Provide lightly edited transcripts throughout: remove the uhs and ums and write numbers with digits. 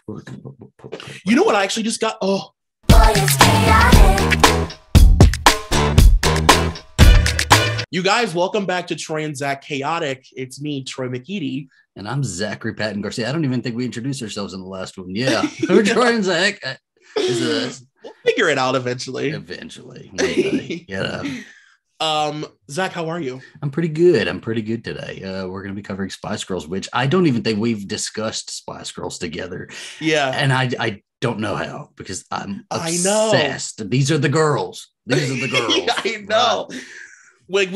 You know what I actually just got? Oh. You guys, welcome back to Troy and Zach Chaotic. It's me, Troy McEady. And I'm Zachary Patton Garcia. I don't even think we introduced ourselves in the last one. Yeah. We're Troy and Zach. We'll figure it out eventually. Yeah. Zach, how are you? I'm pretty good. Today. We're going to be covering Spice Girls, which I don't even think we've discussed Spice Girls together. Yeah. And I don't know how, because I'm obsessed. These are the girls. I know. Right. Like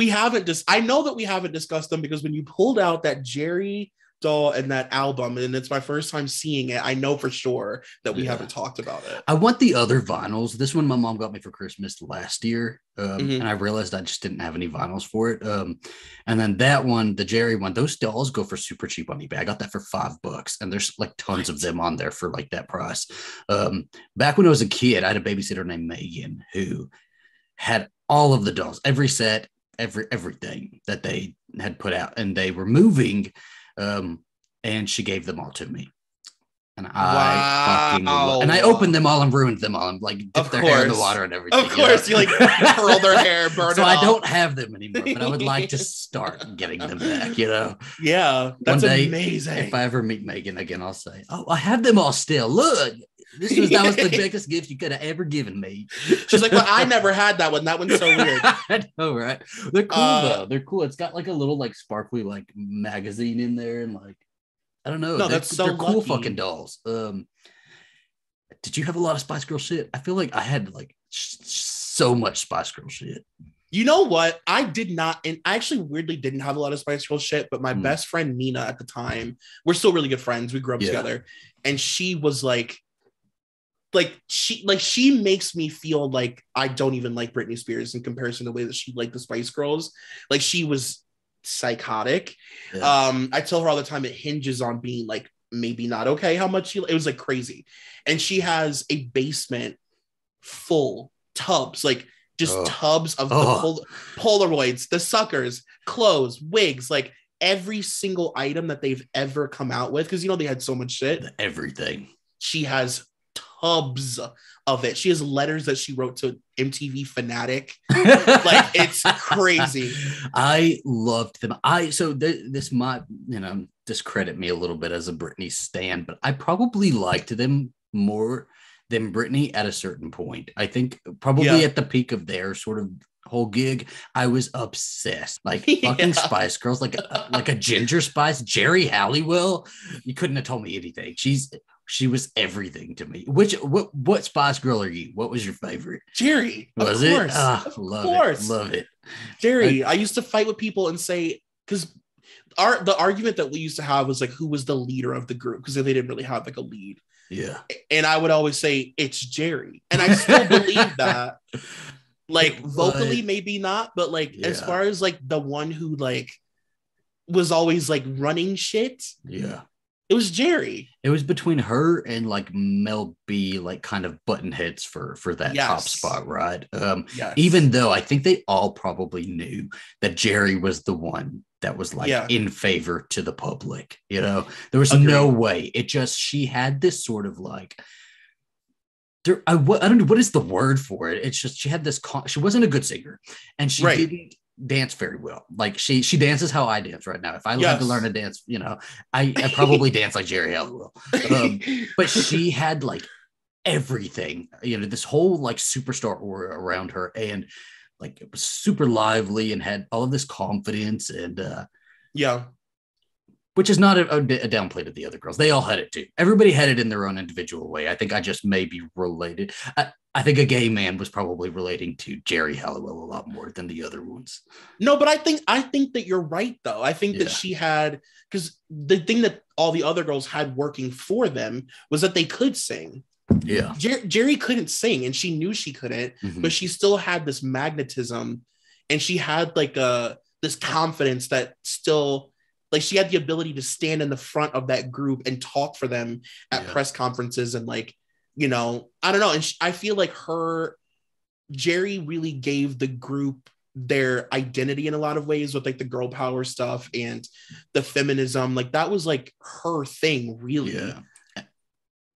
I know that we haven't discussed them because when you pulled out that Jerry doll and that album, and it's my first time seeing it, I know for sure that we haven't talked about it. I want the other vinyls. This one my mom got me for Christmas last year, and I realized I just didn't have any vinyls for it. And then that one, the Jerry one, those dolls go for super cheap on eBay. I got that for $5, and there's like tons of them on there for like that price. Back when I was a kid, I had a babysitter named Megan who had all of the dolls, every set, everything that they had put out, and they were moving. And she gave them all to me, and I fucking and I opened them all and ruined them all, and like dipped their hair in the water and everything. Of course, you like curl their hair, burn so it I off. Don't have them anymore, but I would like to start getting them back. Yeah, that's one day, amazing. If I ever meet Megan again, I'll say, "Oh, I have them all still. Look, that was the biggest gift you could have ever given me." She's like, "Well, I never had that one. That one's so weird." I know, right? They're cool though. They're cool. It's got like a little like sparkly like magazine in there, and like I don't know. No, they're cool fucking dolls. Did you have a lot of Spice Girl shit? I feel like I had like so much Spice Girl shit. You know what? I did not, and I actually weirdly didn't have a lot of Spice Girl shit, but my best friend Nina at the time, we're still really good friends. We grew up together, and she was like she makes me feel like I don't even like Britney Spears in comparison to the way that she liked the Spice Girls. Like she was psychotic. I tell her all the time it hinges on being like maybe not okay how much it was like crazy. And she has a basement full tubs, like just tubs of the Polaroids, the suckers, clothes, wigs, like every single item that they've ever come out with, because they had so much shit. Everything. She has tubs of it. She has letters that she wrote to MTV Fanatic. Like it's crazy. I loved them. This might discredit me a little bit as a Britney stan, but I probably liked them more than Britney at a certain point. I think probably at the peak of their sort of whole gig, I was obsessed. Like fucking Spice Girls, like a Ginger Spice, Jerry Halliwell. You couldn't have told me anything. She was everything to me. What Spice Girl are you? What was your favorite? Jerry. Was of it? Course. Of Love course. It. Love it. Jerry. I used to fight with people and say, because the argument that we used to have was like, who was the leader of the group? Because they didn't really have like a lead. Yeah. And I would always say it's Jerry. And I still believe that. Like vocally, maybe not, but like as far as like the one who like was always like running shit. Yeah. It was Jerry. It was between her and like Mel B, like kind of button heads for that top spot, right? Even though I think they all probably knew that Jerry was the one that was like in favor to the public. There was no way. She had this sort of like, I don't know what is the word for it. It's just she had this. She wasn't a good singer, and she didn't dance very well. Like she dances how I dance right now. If I had to learn to dance, I probably dance like Jerry Halliwell. But she had like everything, this whole like superstar aura around her, and like it was super lively and had all of this confidence and which is not a downplay to the other girls. They all had it too. Everybody had it in their own individual way. I think I just may be related. I think a gay man was probably relating to Jerry Halliwell a lot more than the other ones. No, but I think that you're right though. I think that she had, because the thing that all the other girls had working for them was that they could sing. Yeah. Jerry couldn't sing, and she knew she couldn't, but she still had this magnetism, and she had like this confidence that still, like she had the ability to stand in the front of that group and talk for them at press conferences and like, I don't know. And I feel like Jerry really gave the group their identity in a lot of ways with like the girl power stuff and the feminism. Like that was like her thing, really. Yeah.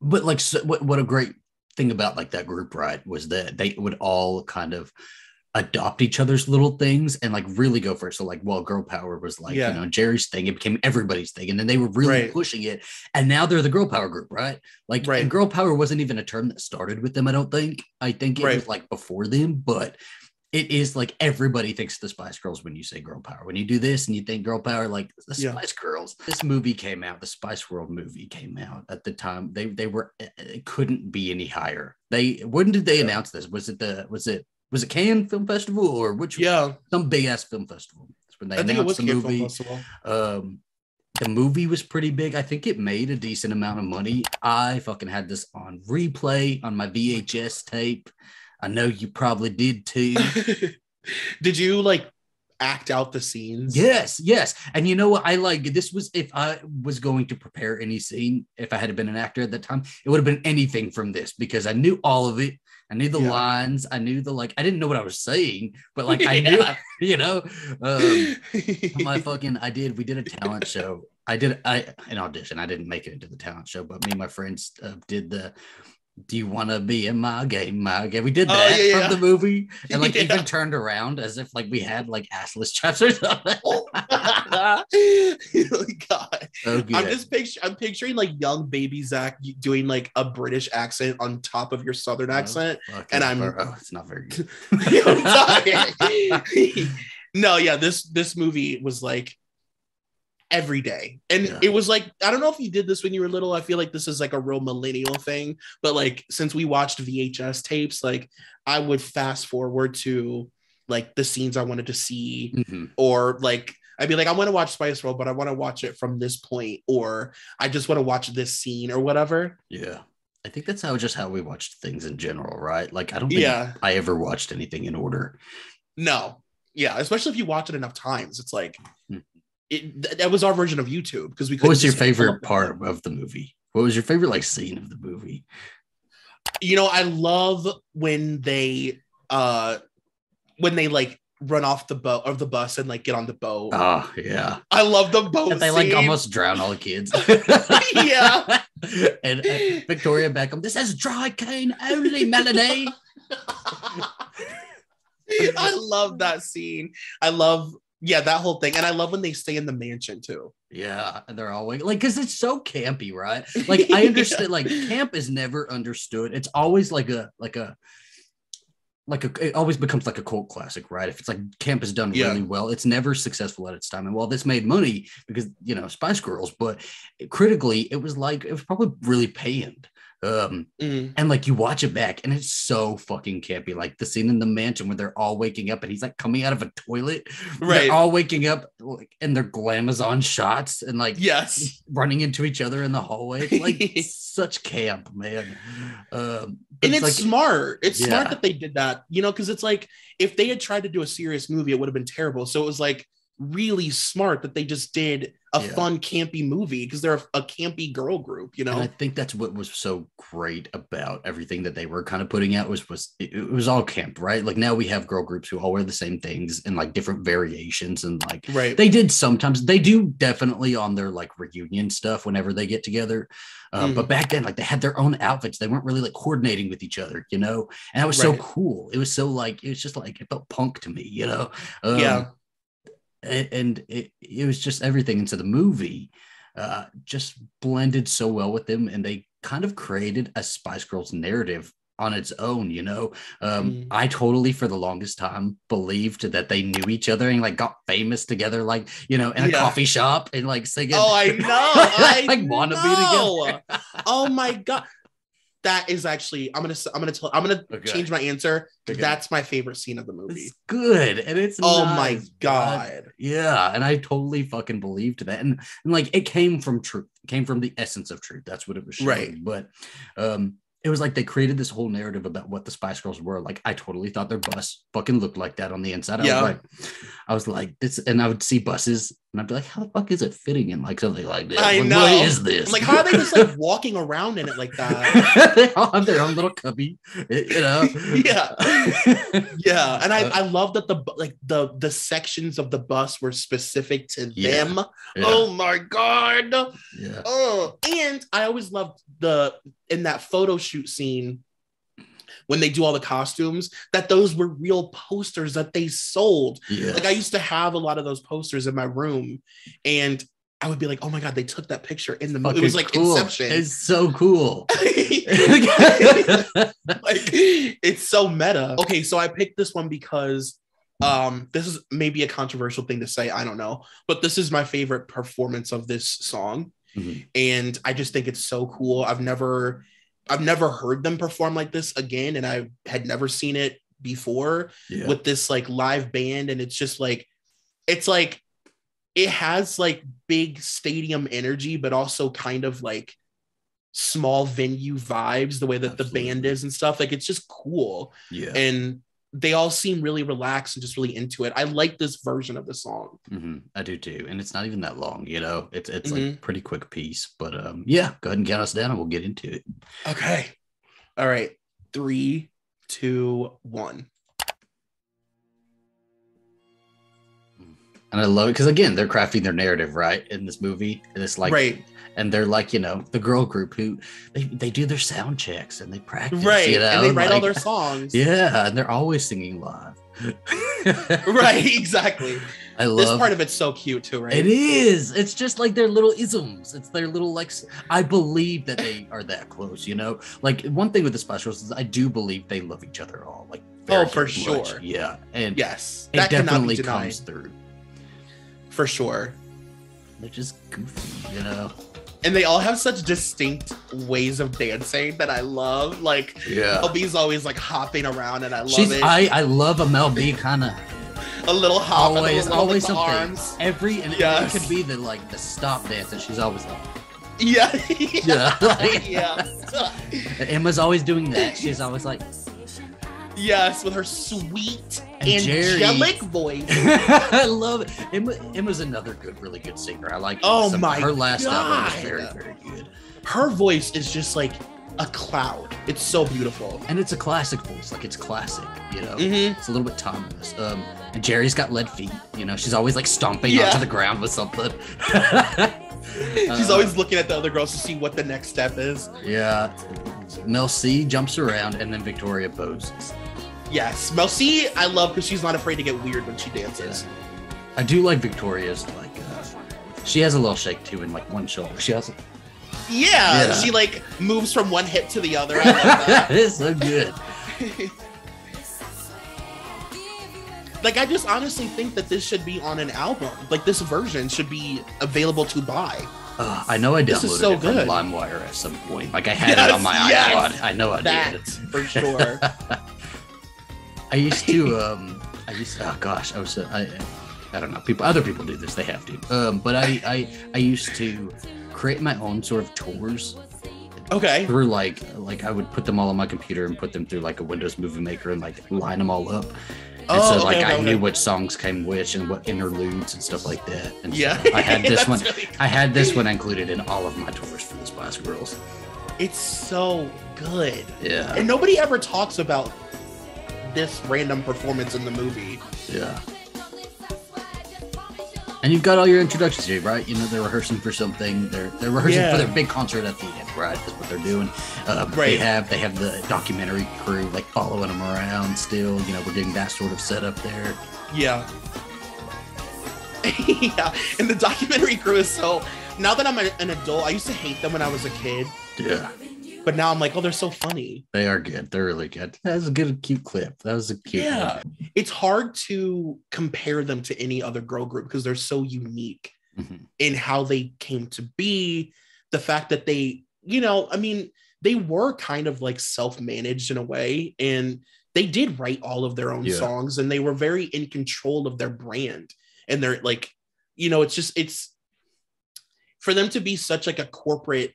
But like, so what a great thing about like that group, right, was that they would all kind of adopt each other's little things and like really go for it. So like, well, girl power was like, you know, Jerry's thing, it became everybody's thing, and then they were really pushing it, and now they're the girl power group, right? Like, and girl power wasn't even a term that started with them, I don't think. I think it was like before them, but it is like everybody thinks the Spice Girls when you say girl power. When you do this and you think girl power, like the Spice Girls. This movie came out, the Spice World movie came out at the time. They were, it couldn't be any higher. When did they announce this? Was it Cannes Film Festival or which? Some big ass film festival. That's when they announced the movie. The movie was pretty big. I think it made a decent amount of money. I fucking had this on replay on my VHS tape. I know you probably did too. Did you like act out the scenes? Yes. And you know what? This was, if I was going to prepare any scene, if I had been an actor at that time, it would have been anything from this, because I knew all of it. I knew the lines. I knew I didn't know what I was saying, but like I knew, you know, we did a talent show. An audition. I didn't make it into the talent show, but me and my friends did the, do you want to be in my game? We did that from the movie, and like even turned around as if like we had like assless chaps or something. Oh God. So I'm picturing like young baby Zach doing like a British accent on top of your Southern accent, and it's not very good. No, this movie was like every day, and it was like, I don't know if you did this when you were little. I feel like this is like a real millennial thing, but like since we watched VHS tapes, like I would fast forward to like the scenes I wanted to see, or like I'd be like, I want to watch Spice World, but I want to watch it from this point, or I just want to watch this scene or whatever. I think that's how we watched things in general, right? Like I don't think I ever watched anything in order. No, especially if you watch it enough times, it's like that was our version of YouTube, because we couldn't. What was your favorite part of the movie? What was your favorite like scene of the movie? You know, I love when they like run off the boat or the bus and like get on the boat. Oh yeah, I love the boat. And they like almost drown all the kids. And Victoria Beckham, this is dry cane only, Melanie. I love that scene. I love that whole thing. And I love when they stay in the mansion too. Yeah, and they're all like, because it's so campy, right? Like I understand, like camp is never understood. It's always it always becomes like a cult classic, right? If it's like camp is done really well, it's never successful at its time. And while this made money because, you know, Spice Girls, but critically, it was probably really panned. And like you watch it back and it's so fucking campy, like the scene in the mansion where they're all waking up and he's like coming out of a toilet, they're all waking up like, and their glamazon shots and like running into each other in the hallway, like such camp, man. And it's like, smart smart that they did that, you know, because it's like if they had tried to do a serious movie, it would have been terrible. So it was like really smart that they just did a fun campy movie because they're a campy girl group, you know. And I think that's what was so great about everything that they were kind of putting out was it was all camp, right? Like now we have girl groups who all wear the same things and like different variations, and like they do definitely on their like reunion stuff whenever they get together, but back then like they had their own outfits, they weren't really like coordinating with each other, you know, and that was so cool. It was so like it was just like it felt punk to me, you know. And it was just everything into the movie just blended so well with them, and they kind of created a Spice Girls narrative on its own, you know. I totally for the longest time believed that they knew each other and like got famous together, like, you know, in a coffee shop and like singing. Oh, I know. Like wanna be together. Oh my God. That is actually, I'm gonna change my answer. Okay. That's my favorite scene of the movie. It's good, and it's my God, yeah. And I totally fucking believed that, and like it came from truth, it came from the essence of truth. That's what it was showing. Right. But it was like they created this whole narrative about what the Spice Girls were. Like I totally thought their bus fucking looked like that on the inside. I was like this, and I would see buses And I'd be like, how the fuck is it fitting in like something like this? I know. What is this? I'm like, how are they just like walking around in it like that? They all have their own little cubby, you know? Yeah. Yeah. And I love that the sections of the bus were specific to them. Yeah. Oh my God. Yeah. Oh, and I always loved in that photo shoot scene when they do all the costumes, that those were real posters that they sold. Yes. Like I used to have a lot of those posters in my room, and I would be like, oh my God, they took that picture in the movie. It was like cool. Inception. It's so cool. Like it's so meta. Okay, so I picked this one because this is maybe a controversial thing to say, I don't know, but this is my favorite performance of this song. Mm-hmm. And I just think it's so cool. I've never heard them perform like this again, and I had never seen it before with this like live band. And it's just like, it's like it has like big stadium energy, but also kind of like small venue vibes, the way that Absolutely. The band is and stuff. Like it's just cool. Yeah. And they all seem really relaxed and just really into it. I like this version of the song. Mm-hmm. I do too. And it's not even that long, you know, it's mm-hmm. like a pretty quick piece, but yeah, go ahead and count us down and we'll get into it. Okay. All right. 3, 2, 1. And I love it because again, they're crafting their narrative right in this movie. And it's like, right. And they're like, you know, the girl group who they do their sound checks and they practice, right? You know? And they write all their songs. Yeah, and they're always singing live. Right, exactly. I love this part of it's so cute too, right? It is. It's just like their little isms. It's their little like. I believe that they are that close. You know, like one thing with the specials is I do believe they love each other all. Like very, for sure. Much. Yeah, and yes, that definitely comes through. For sure. They're just goofy, you know. And they all have such distinct ways of dancing that I love. Like, Mel B's always like hopping around, and I love it. I love a Mel B kind of a little hop, always like something. Arms. It could be the stop dance, and she's always like, yeah. Emma's always doing that. She's always like, yes, with her sweet angelic voice. I love it. Emma's another really good singer. I like her last album was very, very good. Her voice is just like a cloud. It's so beautiful. And it's a classic voice. Like it's classic, you know. Mm-hmm. It's a little bit timeless. And Jerry's got lead feet, you know. She's always like stomping onto the ground with something. She's always looking at the other girls to see what the next step is. Yeah. Mel C jumps around and then Victoria poses. Yes, Mel C, I love because she's not afraid to get weird when she dances. Yeah. I do like Victoria's, like, she has a little shake too in like one shoulder. She has yeah, she like moves from one hip to the other. I love that. It's so good. Like, I just honestly think that this should be on an album. Like, this version should be available to buy. I know I downloaded it from LimeWire at some point. Like, I had it on my iPod. I know I did. For sure. I used to, oh gosh, I don't know. Other people do this. They have to. But I used to create my own sort of tours. Okay. Through like I would put them all on my computer and put them through like a Windows Movie Maker and like line them all up. And so I knew which songs came which and what interludes and stuff like that. And so I had this one. Really cool. I had this one included in all of my tours for the Spice Girls. It's so good. Yeah. And nobody ever talks about this random performance in the movie. Yeah. And you've got all your introductions here, right? You know, they're rehearsing for something. They're rehearsing for their big concert at the end, right? That's what they're doing. Right. They have the documentary crew like following them around still. You know, we're getting that sort of setup there. Yeah. Yeah. And the documentary crew is so. Now that I'm an adult, I used to hate them when I was a kid. Yeah. But now I'm like, oh, they're so funny. They are good. They're really good. That was a cute clip. That was a cute one. It's hard to compare them to any other girl group because they're so unique in how they came to be. The fact that they, you know, I mean, they were kind of like self-managed in a way, and they did write all of their own songs, and they were very in control of their brand. And they're like, you know, it's for them to be such like a corporate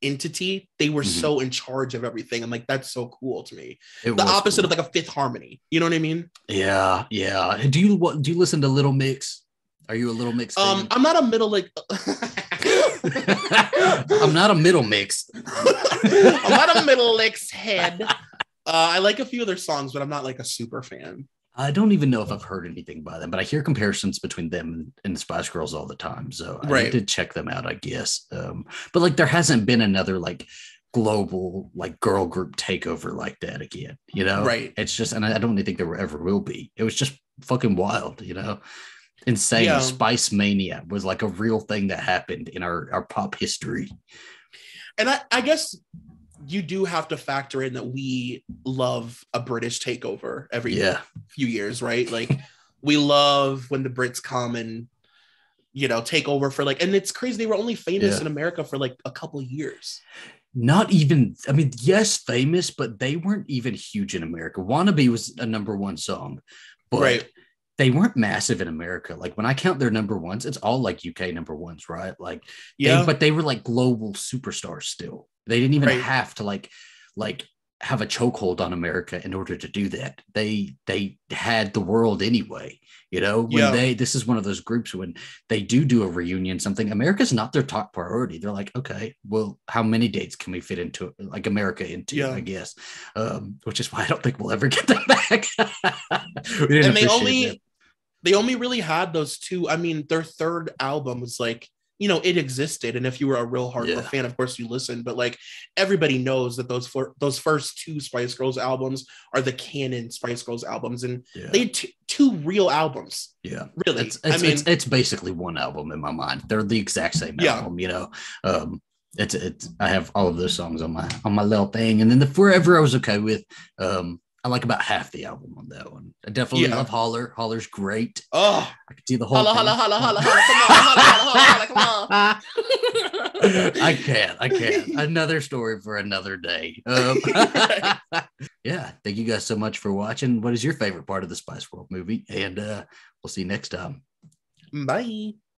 entity, they were so in charge of everything. I'm like, that's so cool to me. The opposite of like a Fifth Harmony, you know what I mean? Yeah. Do you listen to Little Mix? Are you a little mix fan? I'm not a middle like. I'm not a middle mix. I'm not a middle mix head. I like a few of their songs, but I'm not like a super fan. I don't even know if I've heard anything by them, but I hear comparisons between them and the Spice Girls all the time. So I need to check them out, I guess. But like there hasn't been another like global like girl group takeover like that again, you know? Right. It's just, and I don't think there ever will be. It was just fucking wild, you know? Insane. Yeah. Spice Mania was like a real thing that happened in our pop history. And I guess you do have to factor in that we love a British takeover every few years, right? Like we love when the Brits come and, you know, take over for like, and it's crazy. They were only famous in America for like a couple of years. Not even, I mean, yes, famous, but they weren't even huge in America. Wannabe was a number one song, but they weren't massive in America. Like when I count their number ones, it's all like UK number ones, right? Like, but they were like global superstars still. They didn't even have to like have a chokehold on America in order to do that. They had the world anyway, you know, when this is one of those groups when they do a reunion, something, America's not their top priority. They're like, okay, well, how many dates can we fit into like America into, I guess, which is why I don't think we'll ever get them back. And they only really had those two. I mean, their third album was like, you know, it existed. And if you were a real hardcore fan, of course you listened, but like everybody knows that those first two Spice Girls albums are the canon Spice Girls albums. And they had two real albums. Yeah. Really. It's basically one album in my mind. They're the exact same album, you know? I have all of those songs on my little thing. And then the Forever I was okay with. I like about half the album on that one. I definitely love Holler. Holler's great. Oh, I can see the whole holla. Come on. I can't. Another story for another day. Yeah. Thank you guys so much for watching. What is your favorite part of the Spice World movie? And we'll see you next time. Bye.